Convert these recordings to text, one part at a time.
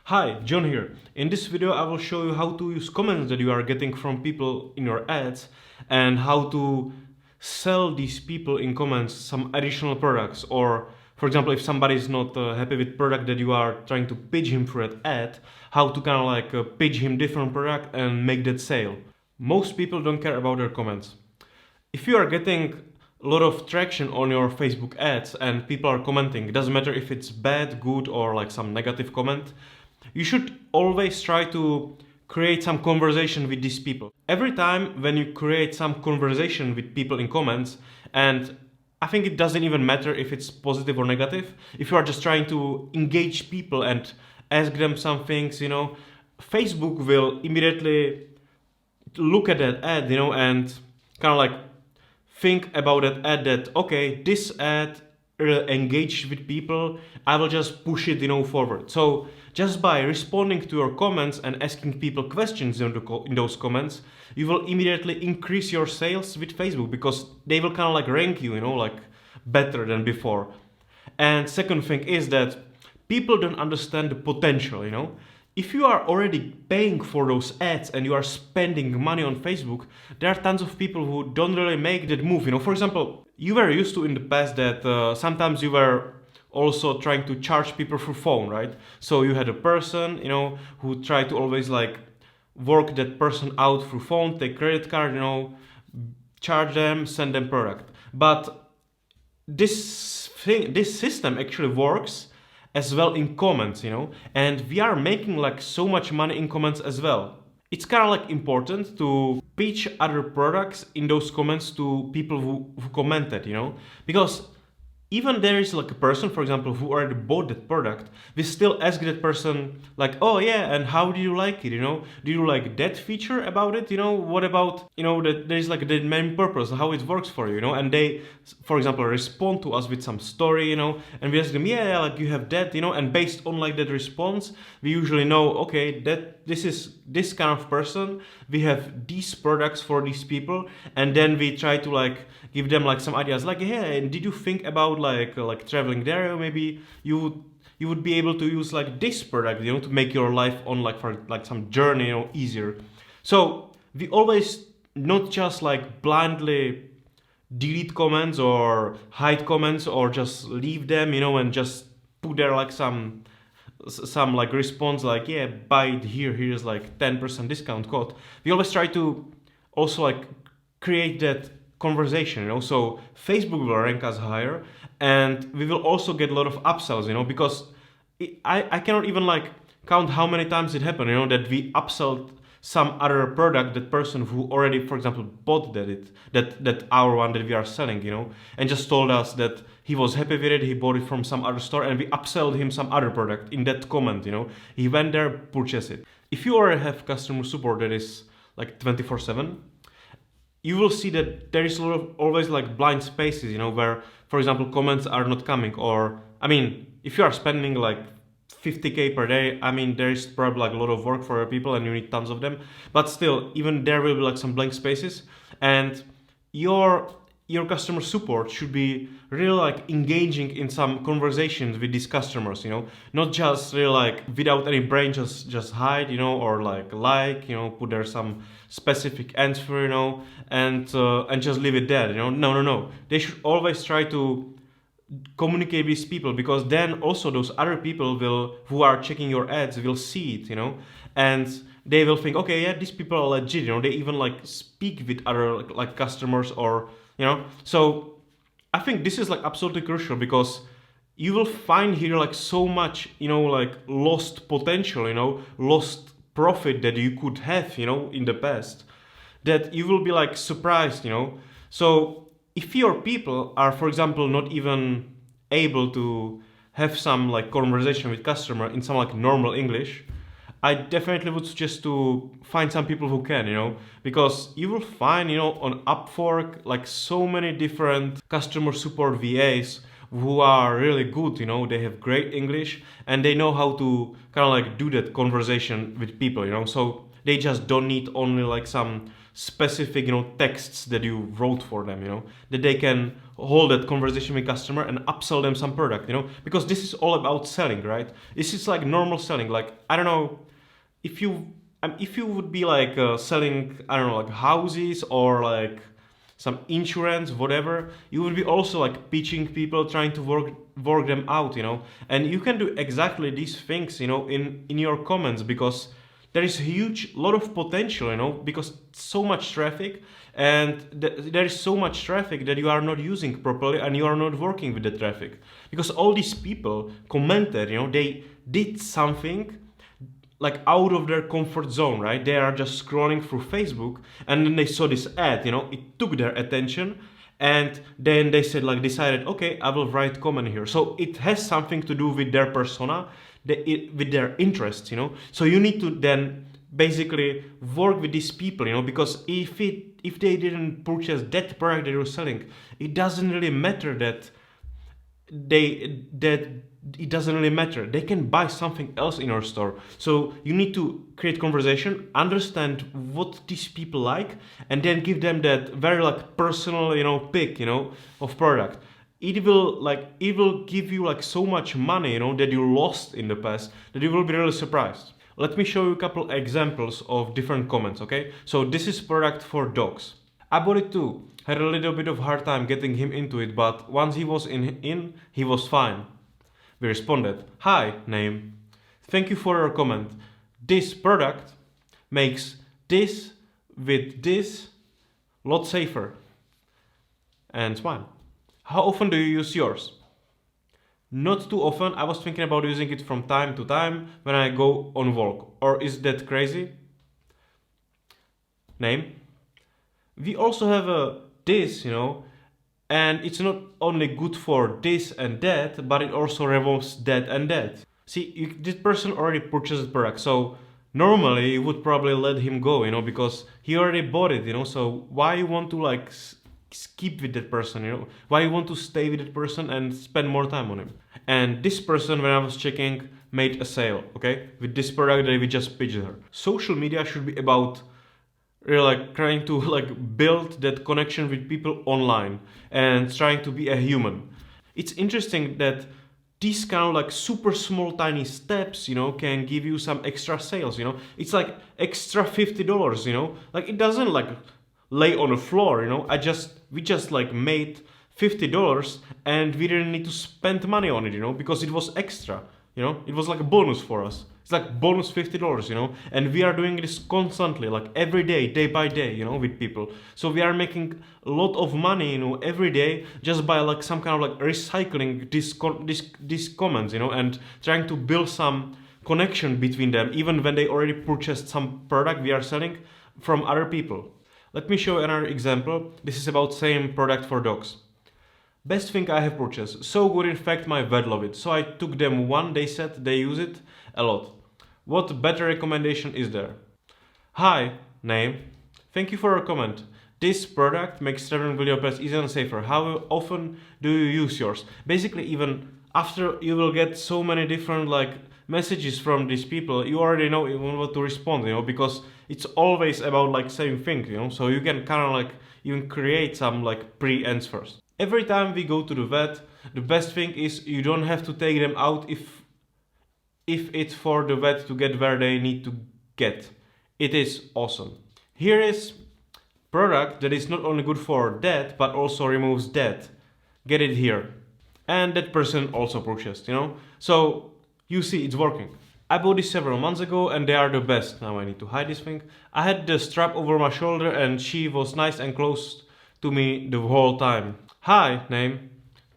Hi, John here. In this video I will show you how to use comments that you are getting from people in your ads and how to sell these people in comments some additional products, or for example if somebody is not happy with product that you are trying to pitch him for an ad, how to pitch him different product and make that sale. Most people don't care about their comments. If you are getting a lot of traction on your Facebook ads and people are commenting, it doesn't matter if it's bad, good, or like some negative comment, you should always try to create some conversation with these people. Every time when you create some conversation with people in comments, and I think it doesn't even matter if it's positive or negative, if you are just trying to engage people and ask them some things, Facebook will immediately look at that ad, and kind of like think about that ad that, okay, this ad engage with people, I will just push it, forward. So just by responding to your comments and asking people questions in those comments, you will immediately increase your sales with Facebook because they will kind of like rank you, better than before. And second thing is that people don't understand the potential. If you are already paying for those ads and you are spending money on Facebook, there are tons of people who don't really make that move. For example, you were used to in the past that sometimes you were also trying to charge people through phone, right? So you had a person, who tried to always work that person out through phone, take credit card, charge them, send them product. But this system actually works as well in comments, and we are making so much money in comments as well. It's kind of important to pitch other products in those comments to people who commented, because even there is a person, for example, who already bought that product, we still ask that person oh yeah, and how do you like it, do you like that feature about it, what about, that there is the main purpose, how it works for you, and they, for example, respond to us with some story, and we ask them, yeah, you have that, and based on that response, we usually know, okay, that this is this kind of person, we have these products for these people, and then we try to give them some ideas, hey, did you think about traveling there? Maybe you would be able to use this product, to make your life on for some journey, easier. So we always not just blindly delete comments or hide comments or just leave them, and just put there some response yeah, buy it here, here's 10% discount code. We always try to also create that conversation, so Facebook will rank us higher, and we will also get a lot of upsells, because I cannot even count how many times it happened, that we upselled some other product, that person who already, for example, bought that our one that we are selling, and just told us that he was happy with it, he bought it from some other store, and we upselled him some other product in that comment, he went there, purchased it. If you already have customer support that is 24/7, you will see that there is always blind spaces, where, for example, comments are not coming, or, if you are spending 50k per day, there is probably a lot of work for people and you need tons of them, but still, even there will be some blank spaces, and your customer support should be really engaging in some conversations with these customers, not just really without any brain, just hide, or put there some specific answer, and just leave it there, no, they should always try to communicate with people, because then also those other people who are checking your ads will see it, and they will think, okay, yeah, these people are legit, they even speak with other customers, or so I think this is absolutely crucial, because you will find here so much, lost potential, lost profit that you could have, in the past, that you will be surprised, so if your people are, for example, not even able to have some conversation with customer in some normal English, I definitely would suggest to find some people who can, because you will find, on Upwork, so many different customer support VAs who are really good, they have great English and they know how to kind of do that conversation with people, so they just don't need only some specific, texts that you wrote for them, that they can hold that conversation with customer and upsell them some product, because this is all about selling, right? This is like normal selling. Like, I don't know, if you would be like selling, I don't know, like houses or like some insurance, whatever, you would be also like pitching people, trying to work them out, and you can do exactly these things, in your comments, because there is a huge lot of potential, because so much traffic, and there is so much traffic that you are not using properly, and you are not working with the traffic, because all these people commented, they did something like out of their comfort zone, right? They are just scrolling through Facebook, and then they saw this ad, it took their attention, and then they said, like, decided, okay, I will write comment here. So it has something to do with their persona, with their interests, So you need to then basically work with these people, because if they didn't purchase that product that you're selling, it doesn't really matter that it doesn't really matter. They can buy something else in your store. So you need to create conversation, understand what these people like, and then give them that very like personal, pick, of product. It will give you like so much money, that you lost in the past, that you will be really surprised. Let me show you a couple examples of different comments, okay? So this is product for dogs. I bought it too. Had a little bit of hard time getting him into it, but once he was in, he was fine. We responded, hi, name. Thank you for your comment. This product makes this with this lot safer. And smile. How often do you use yours? Not too often. I was thinking about using it from time to time when I go on walk. Or is that crazy? Name. We also have this, and it's not only good for this and that, but it also removes that and that. See, this person already purchased the product, so normally you would probably let him go, because he already bought it, so why you want to like skip with that person, why you want to stay with that person and spend more time on him? And this person, when I was checking, made a sale, okay, with this product that we just pitched her. Social media should be about really like trying to like build that connection with people online and trying to be a human. It's interesting that these kind of like super small tiny steps, can give you some extra sales, it's like extra $50, like it doesn't like lay on the floor, we just like made $50 and we didn't need to spend money on it, because it was extra, it was like a bonus for us. It's like bonus $50, and we are doing this constantly, like every day, day by day, with people. So we are making a lot of money, every day just by like some kind of like recycling these comments, and trying to build some connection between them, even when they already purchased some product we are selling from other people. Let me show you another example. This is about same product for dogs. Best thing I have purchased. So good, in fact, my vet love it. So I took them one, they said they use it a lot. What better recommendation is there? Hi, name. Thank you for your comment. This product makes traveling with your pets easier and safer. How often do you use yours? Basically, even after you will get so many different like messages from these people, you already know even what to respond, because it's always about like same thing, so you can kind of like even create some like pre-answers. Every time we go to the vet, the best thing is you don't have to take them out if it's for the vet to get where they need to get. It is awesome. Here is product that is not only good for that, but also removes that. Get it here. And that person also purchased, So you see, it's working. I bought this several months ago and they are the best. Now I need to hide this thing. I had the strap over my shoulder and she was nice and close to me the whole time. Hi, name.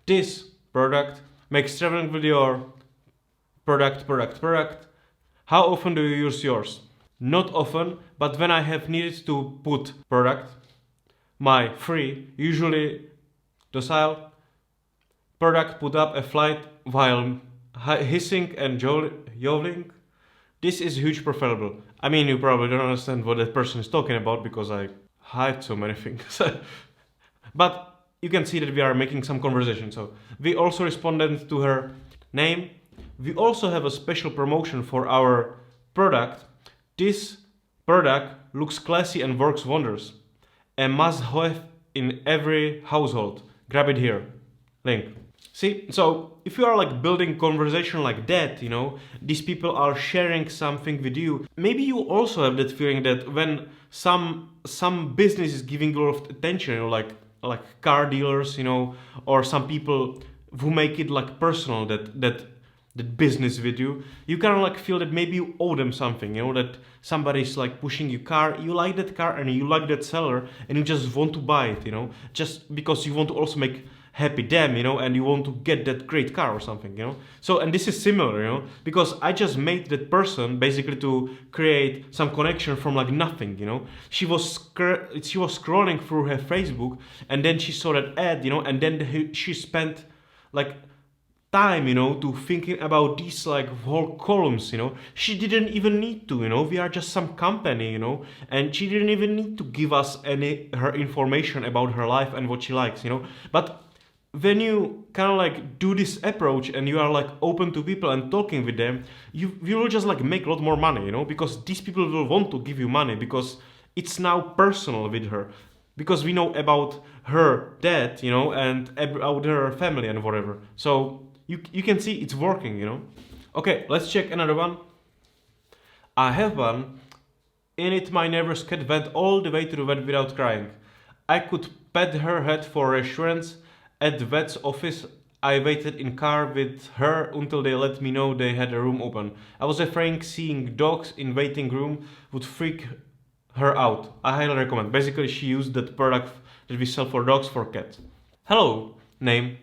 This product makes traveling with your product. How often do you use yours? Not often, but when I have needed to put product, my free, usually docile product put up a flight while hissing and yodeling. This is huge preferable. I mean, you probably don't understand what that person is talking about because I hide so many things. But you can see that we are making some conversation. So we also responded to her name. We also have a special promotion for our product. This product looks classy and works wonders. A must-have in every household. Grab it here. Link. See, so if you are like building conversation like that, you know, these people are sharing something with you. Maybe you also have that feeling that when some business is giving you a lot of attention, you know, like car dealers, you know, or some people who make it like personal, that business with you, you kind of like feel that maybe you owe them something, you know, that somebody's like pushing your car, you like that car and you like that seller and you just want to buy it, you know, just because you want to also make happy them, you know, and you want to get that great car or something, you know. So, and this is similar, you know, because I just made that person basically to create some connection from like nothing, you know. She was scrolling through her Facebook and then she saw that ad, you know, and then she spent like time, you know, to thinking about these like whole columns, you know. She didn't even need to, you know, we are just some company, you know, and she didn't even need to give us her information about her life and what she likes, you know. But when you kind of like do this approach and you are like open to people and talking with them, you will just like make a lot more money, you know, because these people will want to give you money because it's now personal with her, because we know about her dad, you know, and about her family and whatever. So you can see it's working, you know. Okay, let's check another one. I have one. In it, my neighbor's cat went all the way to the vet without crying. I could pet her head for reassurance. At the vet's office, I waited in car with her until they let me know they had a room open. I was afraid seeing dogs in waiting room would freak her out. I highly recommend. Basically, she used that product that we sell for dogs for cats. Hello, name.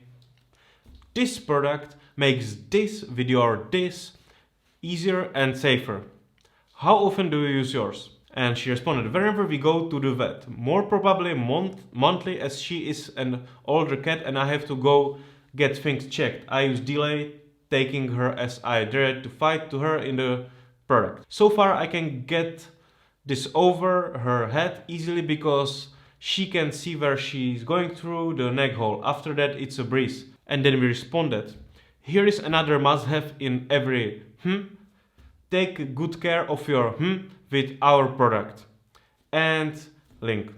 This product makes this video or this easier and safer. How often do you use yours? And she responded, whenever we go to the vet, more probably monthly, as she is an older cat and I have to go get things checked. I use delay, taking her as I dared to fight to her in the product. So far I can get this over her head easily because she can see where she's going through the neck hole. After that it's a breeze. And then we responded, here is another must-have in every take good care of your with our product. And link.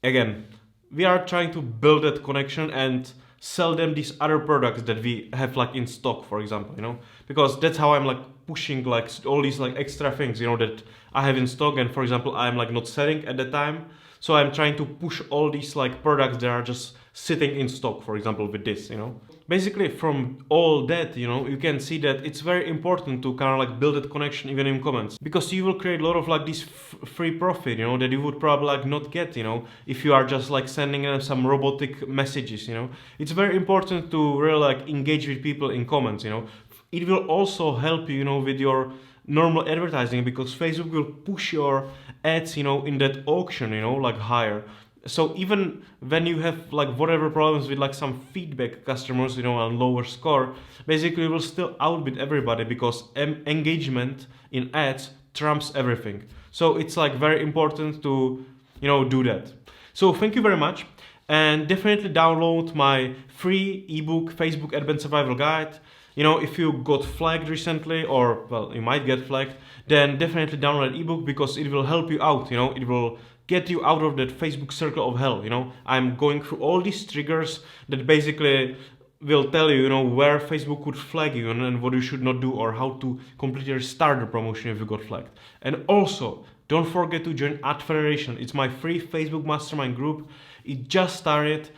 Again, we are trying to build that connection and sell them these other products that we have like in stock, for example, you know, because that's how I'm like pushing like all these like extra things, you know, that I have in stock. And for example, I'm like not selling at the time, so I'm trying to push all these like products that are just sitting in stock, for example, with this, you know. Basically from all that, you know, you can see that it's very important to kind of like build that connection even in comments, because you will create a lot of like this free profit, you know, that you would probably like not get, you know, if you are just like sending them some robotic messages, you know. It's very important to really like engage with people in comments, you know. It will also help you, you know, with your normal advertising, because Facebook will push your ads, you know, in that auction, you know, like higher. So even when you have like whatever problems with like some feedback customers, you know, on lower score, basically you will still outbid everybody, because engagement in ads trumps everything. So it's like very important to, you know, do that. So thank you very much, and definitely download my free ebook, Facebook Advanced Survival Guide. You know, if you got flagged recently, or well, you might get flagged, then definitely download the ebook, because it will help you out, you know, it will get you out of that Facebook circle of hell, you know. I'm going through all these triggers that basically will tell you, you know, where Facebook could flag you and what you should not do, or how to completely restart the promotion if you got flagged. And also, don't forget to join Ad Federation. It's my free Facebook mastermind group. It just started.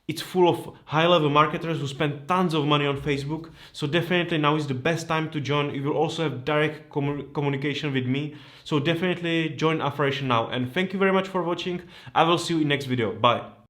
It's full of high-level marketers who spend tons of money on Facebook. So definitely now is the best time to join. You will also have direct communication with me. So definitely join Ad Federation now. And thank you very much for watching. I will see you in next video. Bye.